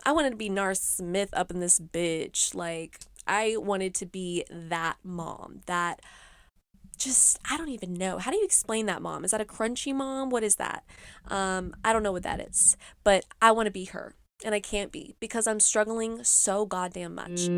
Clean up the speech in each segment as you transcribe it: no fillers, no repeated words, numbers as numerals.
I wanted to be Nar Smith up in this bitch. Like, I wanted to be that mom. That just, I don't even know. How do you explain that mom? Is that a crunchy mom? What is that? I don't know what that is. But I want to be her. And I can't be because I'm struggling so goddamn much.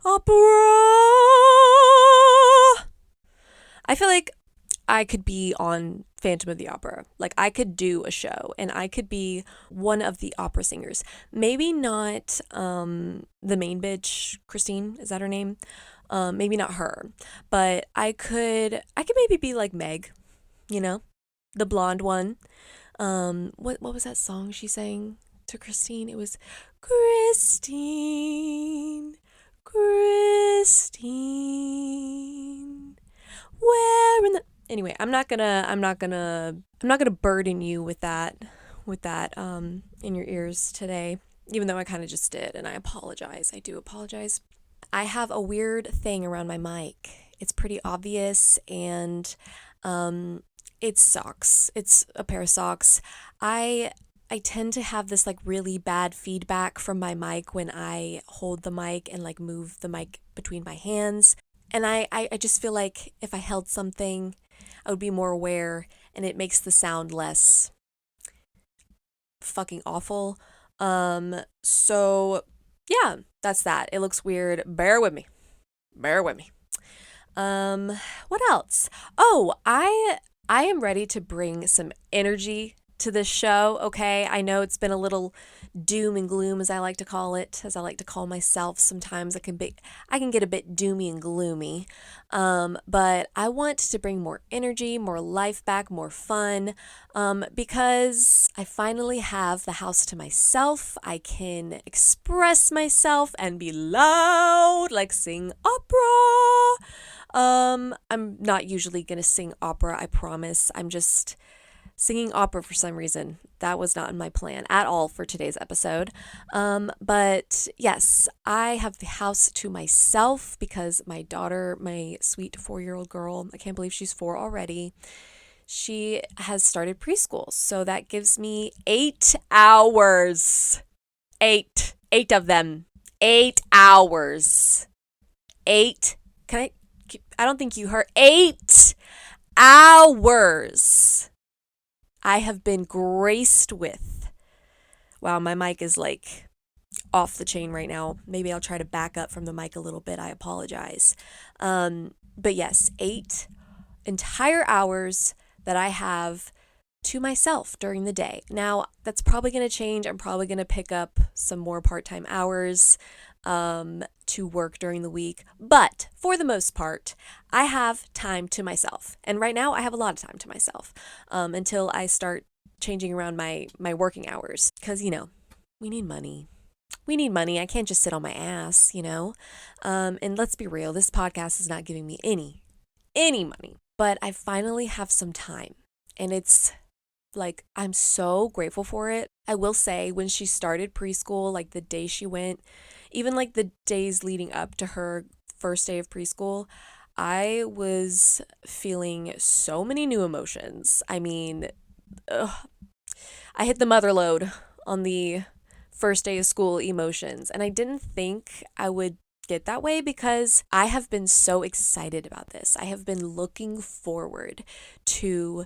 Opera. I feel like I could be on Phantom of the Opera. Like, I could do a show and I could be one of the opera singers. Maybe not the main bitch, Christine, is that her name? Maybe not her. But I could maybe be like Meg, you know? The blonde one. What was that song she sang to Christine? It was Christine, Christine. Where in the Anyway, I'm not gonna burden you with that in your ears today, even though I kind of just did, and I apologize. I do apologize. I have a weird thing around my mic. It's pretty obvious, and um, it's socks. It's a pair of socks. I I tend to have this like really bad feedback from my mic when I hold the mic and like move the mic between my hands. And I just feel like if I held something, I would be more aware and it makes the sound less fucking awful. So yeah, that's that. It looks weird. Bear with me. Bear with me. What else? Oh, I am ready to bring some energy to this show, okay? I know it's been a little doom and gloom as I like to call it, as I like to call myself. Sometimes I can get a bit doomy and gloomy. But I want to bring more energy, more life back, more fun. Because I finally have the house to myself. I can express myself and be loud, like sing opera. I'm not usually gonna sing opera, I promise. I'm just singing opera for some reason. That was not in my plan at all for today's episode. But yes, I have the house to myself because my daughter, my sweet 4 year old girl, I can't believe she's 4 already, she has started preschool. So that gives me 8 hours. Eight of them. 8 hours. Eight. Can I don't think you heard. 8 hours I have been graced with. Wow, my mic is like off the chain right now. Maybe I'll try to back up from the mic a little bit. I apologize. But yes, 8 entire hours that I have to myself during the day. Now, that's probably going to change. I'm probably going to pick up some more part time hours to work during the week. But for the most part, I have time to myself. And right now, I have a lot of time to myself until I start changing around my working hours. Because, we need money. We need money. I can't just sit on my ass. And let's be real, this podcast is not giving me any money. But I finally have some time. And it's like, I'm so grateful for it. I will say, when she started preschool, like the day she went, even like the days leading up to her first day of preschool, I was feeling so many new emotions. I mean, ugh, I hit the mother load on the first day of school emotions, and I didn't think I would get that way because I have been so excited about this. I have been looking forward to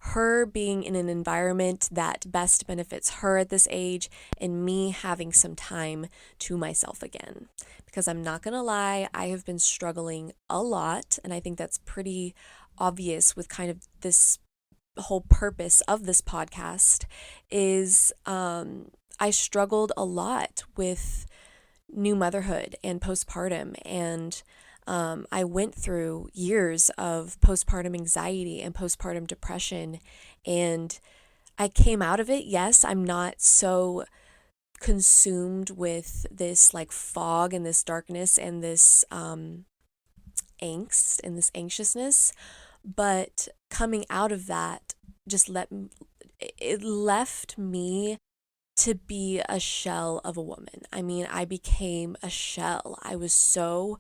her being in an environment that best benefits her at this age and me having some time to myself again. Because I'm not going to lie, I have been struggling a lot, and I think that's pretty obvious with kind of this whole purpose of this podcast is I struggled a lot with new motherhood and postpartum, and I went through years of postpartum anxiety and postpartum depression, and I came out of it. Yes, I'm not so consumed with this like fog and this darkness and this angst and this anxiousness, but coming out of that just it left me to be a shell of a woman. I mean, I became a shell. I was so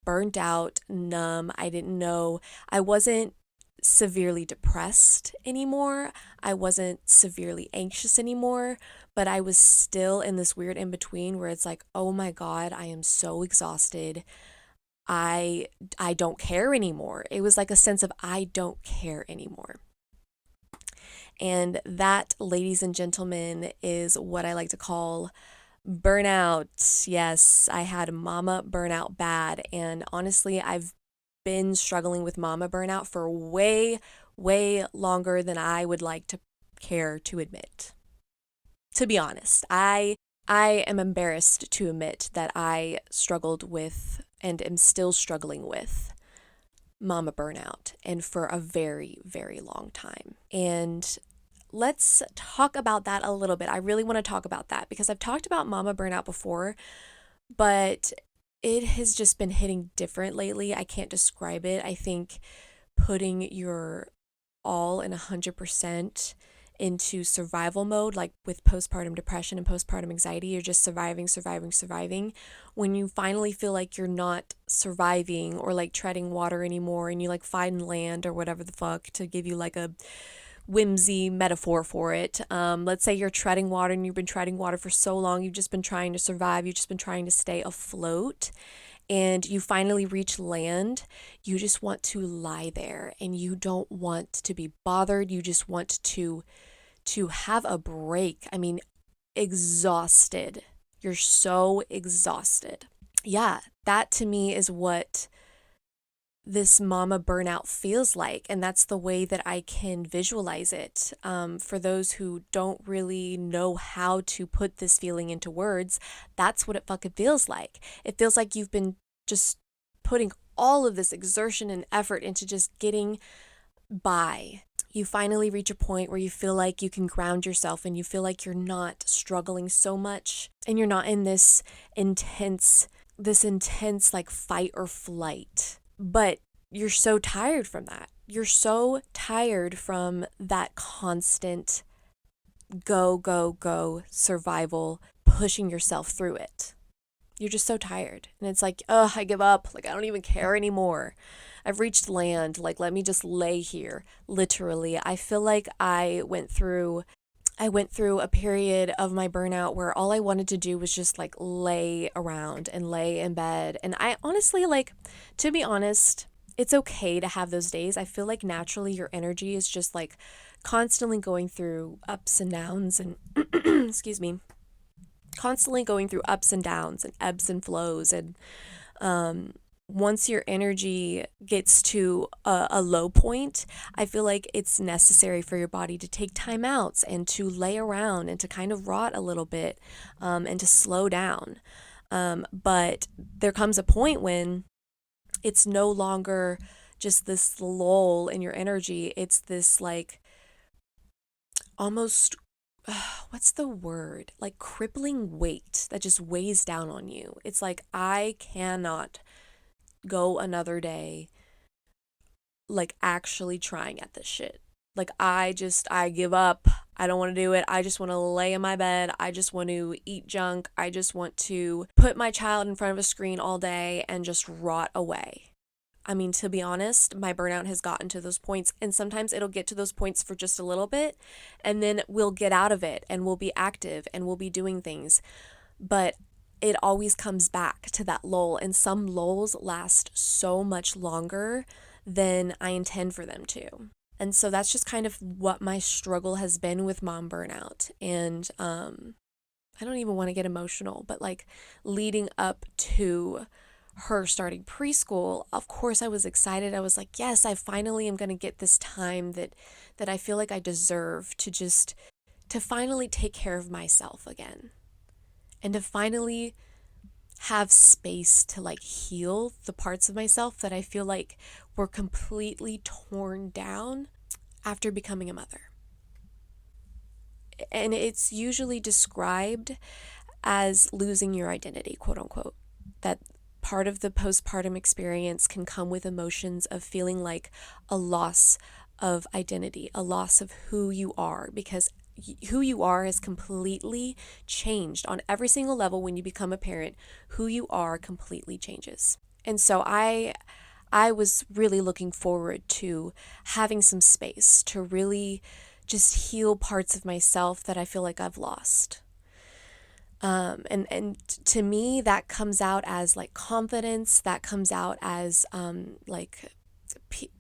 burnt out, numb. I didn't know, I wasn't severely depressed anymore. I wasn't severely anxious anymore, but I was still in this weird in between where it's like, "Oh my God, I am so exhausted. I don't care anymore." It was like a sense of I don't care anymore. And that, ladies and gentlemen, is what I like to call burnout. Yes, I had mama burnout bad. And honestly, I've been struggling with mama burnout for way, way longer than I would like to care to admit. To be honest, I am embarrassed to admit that I struggled with and am still struggling with mama burnout and for a very, very long time. And let's talk about that a little bit. I really want to talk about that because I've talked about mama burnout before, but it has just been hitting different lately. I can't describe it. I think putting your all in 100% into survival mode, like with postpartum depression and postpartum anxiety, you're just surviving, surviving, surviving. When you finally feel like you're not surviving or like treading water anymore and you like find land or whatever the fuck to give you like a whimsy metaphor for it. Let's say you're treading water and you've been treading water for so long, you've just been trying to survive, you've just been trying to stay afloat, and you finally reach land. You just want to lie there and you don't want to be bothered. You just want to have a break. I mean, exhausted. You're so exhausted. Yeah, that to me is what this mama burnout feels like. And that's the way that I can visualize it. For those who don't really know how to put this feeling into words, that's what it fucking feels like. It feels like you've been just putting all of this exertion and effort into just getting by. You finally reach a point where you feel like you can ground yourself and you feel like you're not struggling so much and you're not in this intense like fight or flight. But you're so tired from that. You're so tired from that constant go, go, go survival, pushing yourself through it. You're just so tired. And it's like, oh, I give up. Like, I don't even care anymore. I've reached land. Like, let me just lay here. Literally, I feel like I went through a period of my burnout where all I wanted to do was just like lay around and lay in bed. And I honestly, like, to be honest, it's okay to have those days. I feel like naturally your energy is just like constantly going through ups and downs and, excuse me, constantly going through ups and downs and ebbs and flows. And once your energy gets to a low point, I feel like it's necessary for your body to take time outs and to lay around and to kind of rot a little bit and to slow down. But there comes a point when it's no longer just this lull in your energy. It's this like almost, what's the word? Like crippling weight that just weighs down on you. It's like, I cannot go another day like actually trying at this shit. Like I give up. I don't want to do it. I just want to lay in my bed. I just want to eat junk. I just want to put my child in front of a screen all day and just rot away. I mean, to be honest, my burnout has gotten to those points, and sometimes it'll get to those points for just a little bit, and then we'll get out of it and we'll be active and we'll be doing things. But it always comes back to that lull, and some lulls last so much longer than I intend for them to. And so that's just kind of what my struggle has been with mom burnout. And I don't even want to get emotional, but like leading up to her starting preschool, of course I was excited. I was like, yes, I finally am going to get this time that I feel like I deserve to finally take care of myself again. And to finally have space to like heal the parts of myself that I feel like were completely torn down after becoming a mother. And it's usually described as losing your identity, quote unquote. That part of the postpartum experience can come with emotions of feeling like a loss of identity, a loss of who you are, because who you are has completely changed on every single level. When you become a parent, who you are completely changes. And so I was really looking forward to having some space to really just heal parts of myself that I feel like I've lost. And to me, that comes out as like confidence. That comes out as like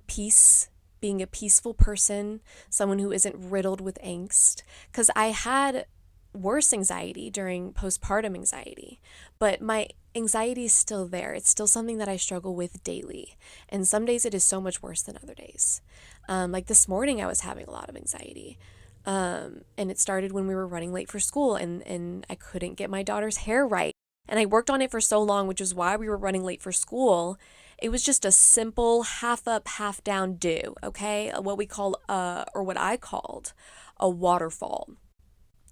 peace, being a peaceful person, someone who isn't riddled with angst. Because I had worse anxiety during postpartum anxiety, but my anxiety is still there. It's still something that I struggle with daily. And some days it is so much worse than other days. Like this morning, I was having a lot of anxiety. And it started when we were running late for school, and I couldn't get my daughter's hair right. And I worked on it for so long, which is why we were running late for school. It was just a simple half up, half down do, okay? What we call, or what I called, a waterfall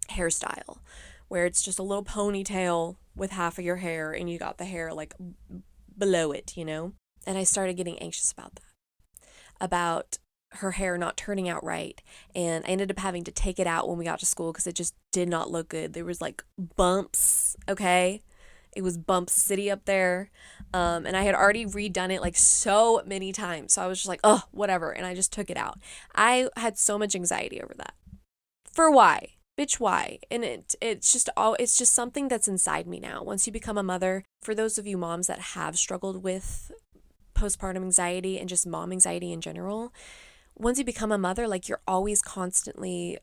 hairstyle, where it's just a little ponytail with half of your hair and you got the hair like below it, you know? And I started getting anxious about that, about her hair not turning out right. And I ended up having to take it out when we got to school because it just did not look good. There was like bumps, okay? It was Bump City up there. And I had already redone it like so many times. So I was just like, oh, whatever. And I just took it out. I had so much anxiety over that. For why? Bitch, why? And it's just something that's inside me now. Once you become a mother, for those of you moms that have struggled with postpartum anxiety and just mom anxiety in general, once you become a mother, like you're always constantly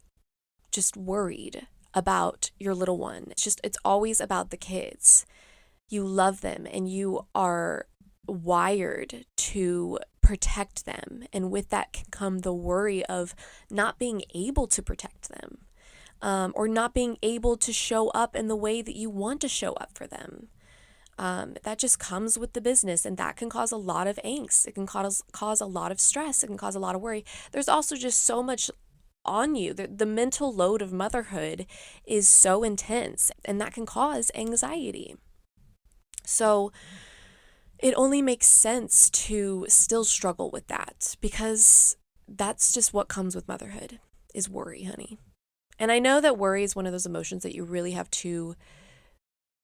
just worried about your little one. It's always about the kids. You love them and you are wired to protect them. And with that can come the worry of not being able to protect them, or not being able to show up in the way that you want to show up for them. That just comes with the business, and that can cause a lot of angst. It can cause a lot of stress. It can cause a lot of worry. There's also just so much on you. The mental load of motherhood is so intense, and that can cause anxiety. So it only makes sense to still struggle with that, because that's just what comes with motherhood, is worry, honey. And I know that worry is one of those emotions that you really have to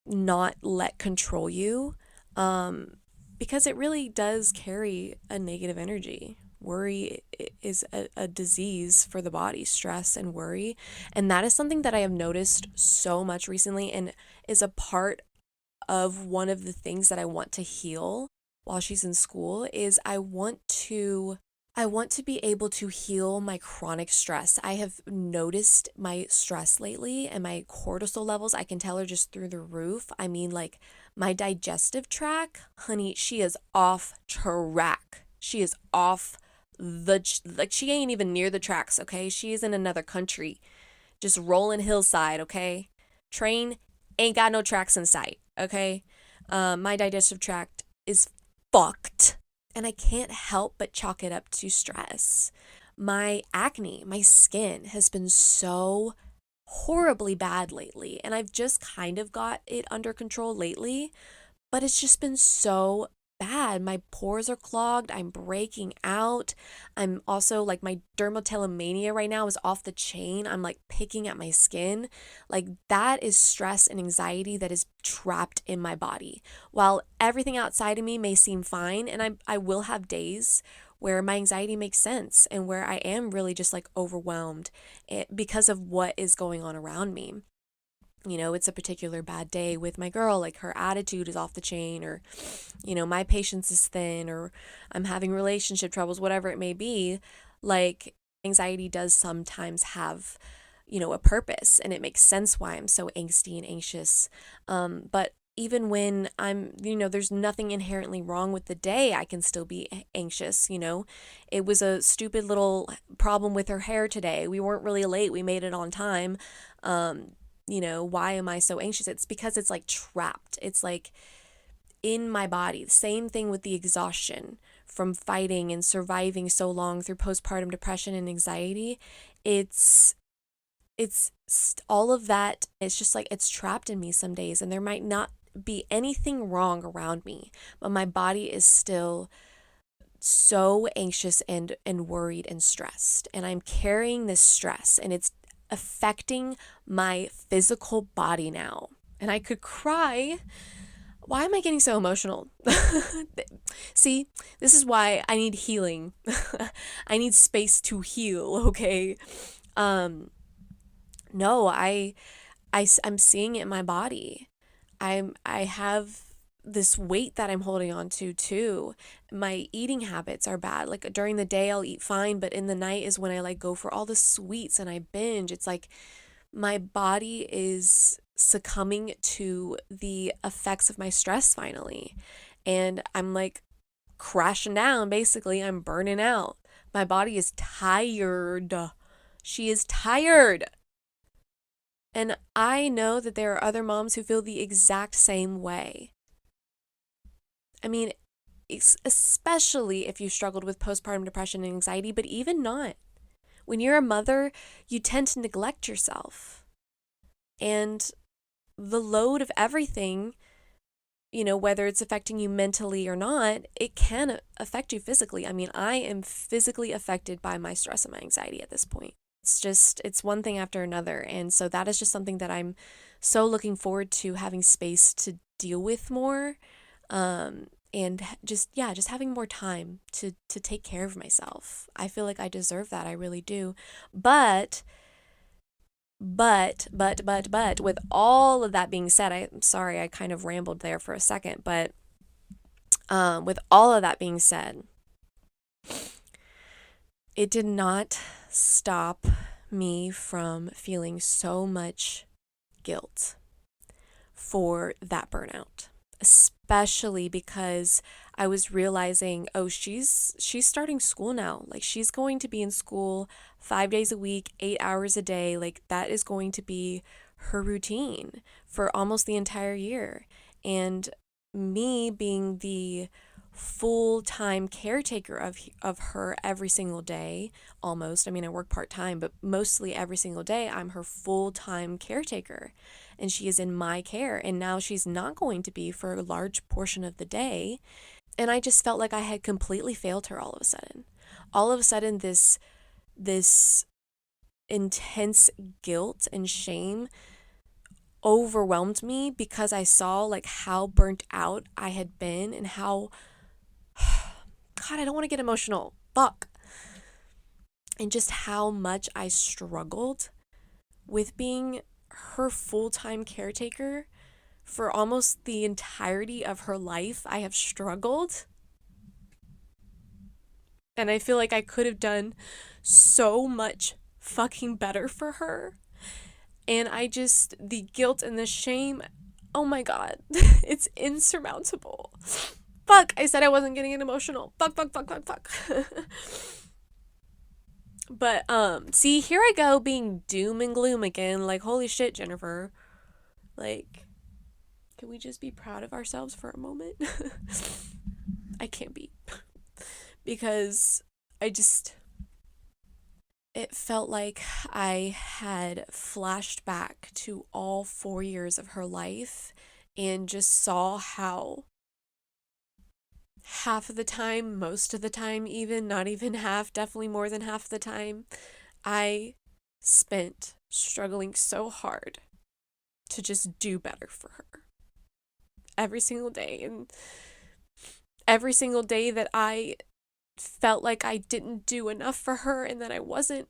not let control you, because it really does carry a negative energy. Worry is a disease for the body, stress and worry. And that is something that I have noticed so much recently, and is a part of one of the things that I want to heal while she's in school. Is I want to be able to heal my chronic stress. I have noticed my stress lately, and my cortisol levels, I can tell, are just through the roof. I mean, like, my digestive tract, honey, she is off track. She is off like, she ain't even near the tracks, okay? She is in another country, just rolling hillside, okay? Train ain't got no tracks in sight, okay? My digestive tract is fucked, and I can't help but chalk it up to stress. My acne, my skin has been so horribly bad lately, and I've just kind of got it under control lately, but it's just been so bad. My pores are clogged. I'm breaking out. I'm also like, my dermatillomania right now is off the chain. I'm like picking at my skin. Like, that is stress and anxiety that is trapped in my body. While everything outside of me may seem fine, and I will have days where my anxiety makes sense and where I am really just like overwhelmed because of what is going on around me. You know, it's a particular bad day with my girl, like her attitude is off the chain, or, you know, my patience is thin, or I'm having relationship troubles, whatever it may be. Like, anxiety does sometimes have, you know, a purpose, and it makes sense why I'm so angsty and anxious. But even when there's nothing inherently wrong with the day, I can still be anxious, you know. It was a stupid little problem with her hair today. We weren't really late. We made it on time. Why am I so anxious? It's because it's like trapped. It's like in my body. Same thing with the exhaustion from fighting and surviving so long through postpartum depression and anxiety. It's all of that. It's just like, it's trapped in me some days, and there might not be anything wrong around me, but my body is still so anxious and worried and stressed, and I'm carrying this stress, and it's affecting my physical body now. And I could cry. Why am I getting so emotional? See, this is why I need healing. I need space to heal, okay? Um, no, I'm seeing it in my body. I have this weight that I'm holding on to too. My eating habits are bad. Like during the day I'll eat fine, but in the night is when I like go for all the sweets and I binge. It's like my body is succumbing to the effects of my stress finally. And I'm like crashing down basically. I'm burning out. My body is tired. She is tired. And I know that there are other moms who feel the exact same way. I mean, especially if you struggled with postpartum depression and anxiety, but even not. When you're a mother, you tend to neglect yourself. And the load of everything, whether it's affecting you mentally or not, it can affect you physically. I mean, I am physically affected by my stress and my anxiety at this point. It's one thing after another. And so that is just something that I'm so looking forward to having space to deal with more. And just having more time to take care of myself. I feel like I deserve that. I really do. But with all of that being said, I'm sorry, I kind of rambled there for a second, but with all of that being said, it did not stop me from feeling so much guilt for that burnout, especially because I was realizing, oh, she's starting school now. Like she's going to be in school 5 days a week, 8 hours a day. Like that is going to be her routine for almost the entire year. And me being the full-time caretaker of her every single day, almost. I mean, I work part-time, but mostly every single day I'm her full-time caretaker. And she is in my care, and now she's not going to be for a large portion of the day. And I just felt like I had completely failed her all of a sudden. All of a sudden this intense guilt and shame overwhelmed me because I saw like how burnt out I had been and how God, I don't want to get emotional. Fuck. And just how much I struggled with being her full-time caretaker for almost the entirety of her life. I have struggled. And I feel like I could have done so much fucking better for her. And the guilt and the shame, oh my God, it's insurmountable. Fuck, I said I wasn't getting emotional. Fuck. But, see, here I go being doom and gloom again. Like, holy shit, Jennifer. Like, can we just be proud of ourselves for a moment? I can't be. Because it felt like I had flashed back to all 4 years of her life and just saw how half of the time, most of the time even, not even half, definitely more than half the time, I spent struggling so hard to just do better for her. Every single day. And every single day that I felt like I didn't do enough for her and that I wasn't.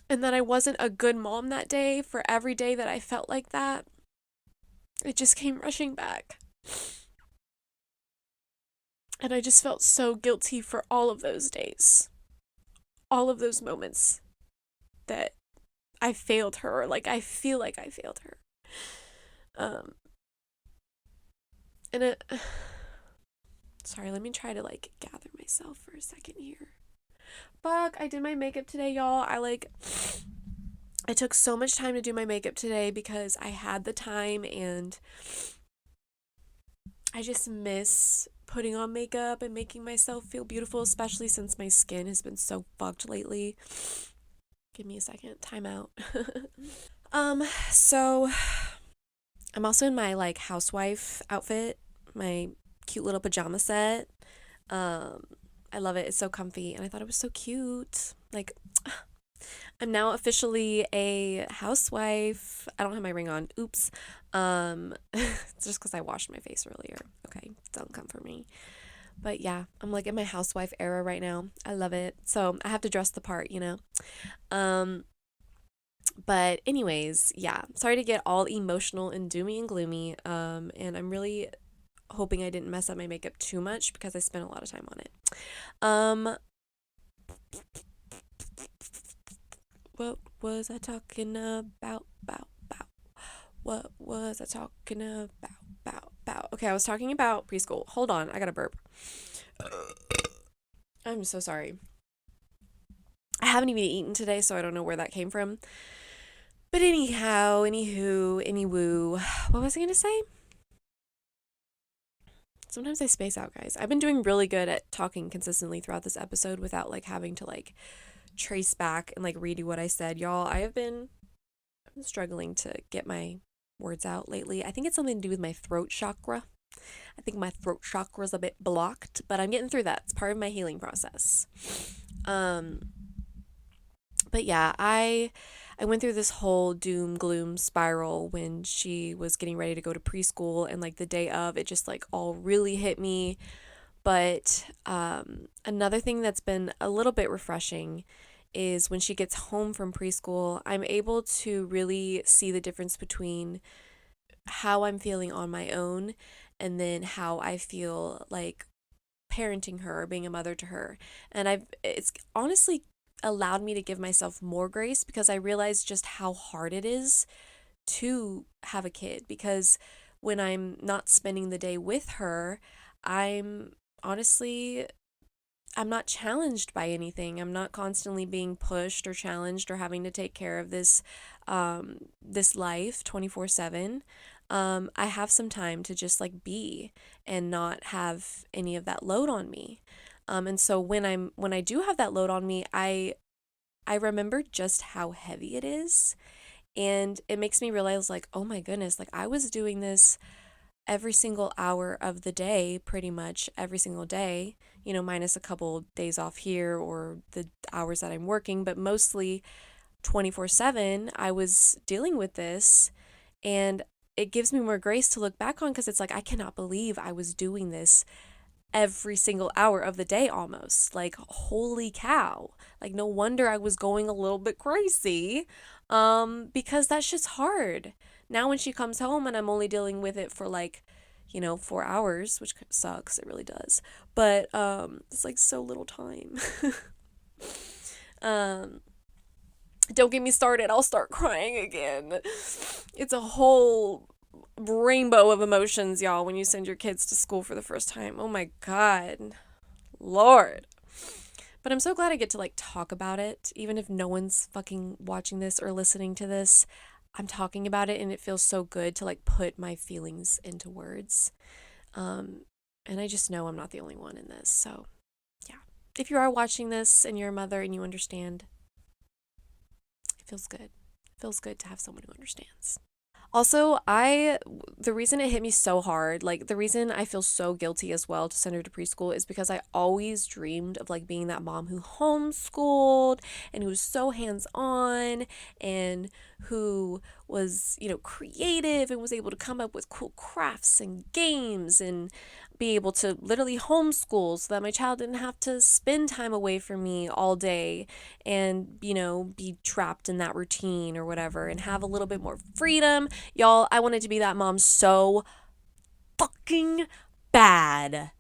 And that I wasn't a good mom that day, for every day that I felt like that, it just came rushing back. And I just felt so guilty for all of those days. All of those moments that I failed her, like I feel like I failed her. Sorry, let me try to like gather myself for a second here. Fuck, I did my makeup today, y'all. I took so much time to do my makeup today because I had the time, and I just miss putting on makeup and making myself feel beautiful, especially since my skin has been so fucked lately. Give me a second. Time out. So I'm also in my like housewife outfit, my cute little pajama set. I love it. It's so comfy. And I thought it was so cute. Like, I'm now officially a housewife. I don't have my ring on. Oops. It's just because I washed my face earlier. Okay, don't come for me. But yeah, I'm like in my housewife era right now. I love it. So I have to dress the part, you know? Um, but anyways, yeah, sorry to get all emotional and doomy and gloomy. And I'm really hoping I didn't mess up my makeup too much because I spent a lot of time on it. Um, what was I talking about? About. What was I talking about? About. Okay, I was talking about preschool. Hold on, I got a burp. I'm so sorry. I haven't even eaten today, so I don't know where that came from. But anyhow, anywho, anywoo, what was I gonna say? Sometimes I space out, guys. I've been doing really good at talking consistently throughout this episode without like having to like trace back and like redo what I said. Y'all, I've been struggling to get my words out lately. I think it's something to do with my throat chakra. I think my throat chakra is a bit blocked, but I'm getting through that. It's part of my healing process. Um, but yeah, I went through this whole doom gloom spiral when she was getting ready to go to preschool, and like the day of, it just like all really hit me. But another thing that's been a little bit refreshing is when she gets home from preschool, I'm able to really see the difference between how I'm feeling on my own and then how I feel like parenting her or being a mother to her. And it's honestly allowed me to give myself more grace because I realized just how hard it is to have a kid, because when I'm not spending the day with her, I'm honestly I'm not challenged by anything. I'm not constantly being pushed or challenged or having to take care of this life 24/7. I have some time to just like be and not have any of that load on me. And so when I do have that load on me, I remember just how heavy it is, and it makes me realize like, oh my goodness, like I was doing this every single hour of the day, pretty much every single day, you know, minus a couple days off here or the hours that I'm working, but mostly 24/7, I was dealing with this. And it gives me more grace to look back on because it's like, I cannot believe I was doing this every single hour of the day almost. Like, holy cow. Like, no wonder I was going a little bit crazy, because that's just hard. Now when she comes home and I'm only dealing with it for like, 4 hours, which sucks, it really does. But it's like so little time. um don't get me started, I'll start crying again. It's a whole rainbow of emotions, y'all, when you send your kids to school for the first time. Oh my god. Lord. But I'm so glad I get to like talk about it, even if no one's fucking watching this or listening to this. I'm talking about it and it feels so good to like put my feelings into words. Um, and I just know I'm not the only one in this. So, yeah. If you are watching this and you're a mother and you understand, it feels good. It feels good to have someone who understands. Also, the reason it hit me so hard, like the reason I feel so guilty as well to send her to preschool is because I always dreamed of like being that mom who homeschooled and who was so hands-on and who was, creative and was able to come up with cool crafts and games and be able to literally homeschool so that my child didn't have to spend time away from me all day and, be trapped in that routine or whatever and have a little bit more freedom. Y'all, I wanted to be that mom so fucking bad.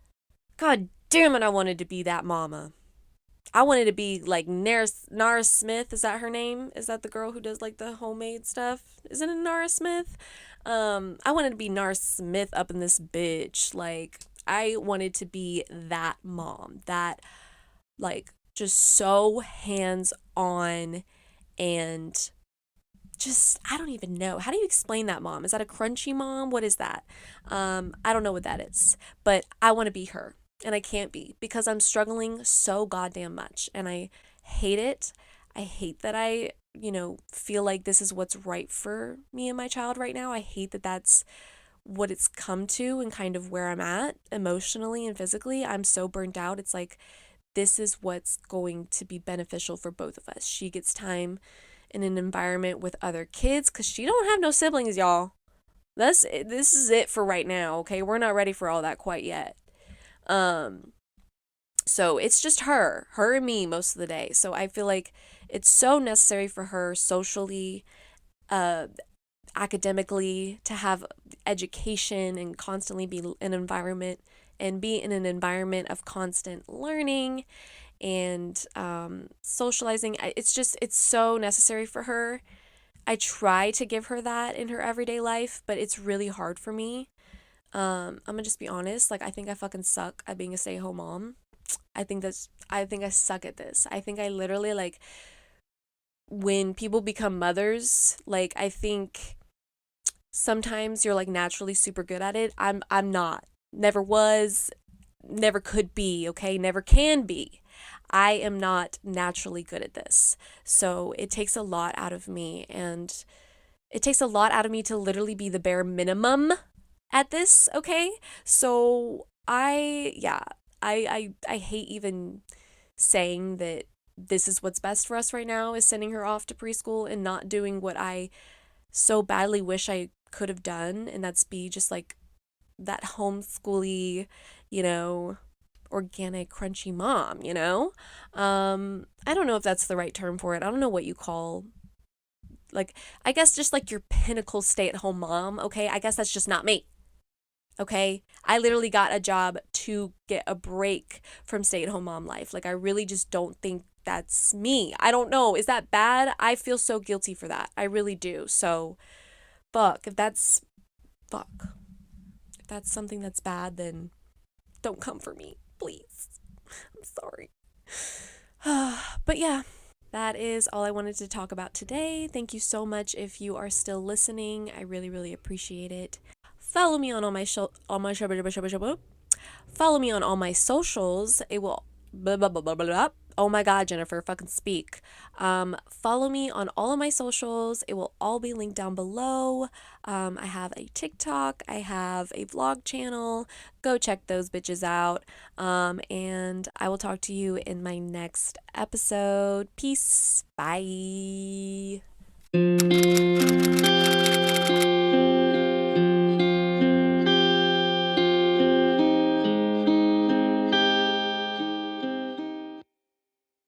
God damn it, I wanted to be that mama. I wanted to be like Nara Smith. Is that her name? Is that the girl who does like the homemade stuff? Isn't it Nara Smith? I wanted to be Nara Smith up in this bitch. Like, I wanted to be that mom. That, like, just so hands on and just, I don't even know. How do you explain that mom? Is that a crunchy mom? What is that? I don't know what that is, but I want to be her and I can't be because I'm struggling so goddamn much and I hate it. I hate that I, feel like this is what's right for me and my child right now. I hate that that's what it's come to and kind of where I'm at emotionally and physically. I'm so burnt out. It's like this is what's going to be beneficial for both of us. She gets time in an environment with other kids because she don't have no siblings, y'all. This is it for right now, okay? We're not ready for all that quite yet. Um, so it's just her and me most of the day. So I feel like it's so necessary for her socially, uh, academically, to have education and constantly be in an environment of constant learning and socializing. It's so necessary for her. I try to give her that in her everyday life, but it's really hard for me. I'm gonna just be honest. Like, I think I fucking suck at being a stay-at-home mom. I think I suck at this. I think I literally, like, when people become mothers, like, I think sometimes you're like naturally super good at it. I'm not. Never was, never could be, okay? Never can be. I am not naturally good at this. So it takes a lot out of me, and it takes a lot out of me to literally be the bare minimum at this, okay? So I hate even saying that this is what's best for us right now, is sending her off to preschool and not doing what I so badly wish I could have done, and that's be just like that homeschooly, you know, organic crunchy mom, you know? I don't know if that's the right term for it. I don't know what you call, like, I guess just like your pinnacle stay-at-home mom, okay? I guess that's just not me. Okay? I literally got a job to get a break from stay-at-home mom life. Like, I really just don't think that's me. I don't know. Is that bad? I feel so guilty for that. I really do. So, fuck. Fuck. If that's something that's bad, then don't come for me, please. I'm sorry. But yeah, that is all I wanted to talk about today. Thank you so much if you are still listening. I really, really appreciate it. Follow me on all my follow me on all my socials. It will blah, blah, blah, blah, blah. Oh my God, Jennifer, fucking speak. Follow me on all of my socials. It will all be linked down below. I have a TikTok. I have a vlog channel. Go check those bitches out. And I will talk to you in my next episode. Peace. Bye.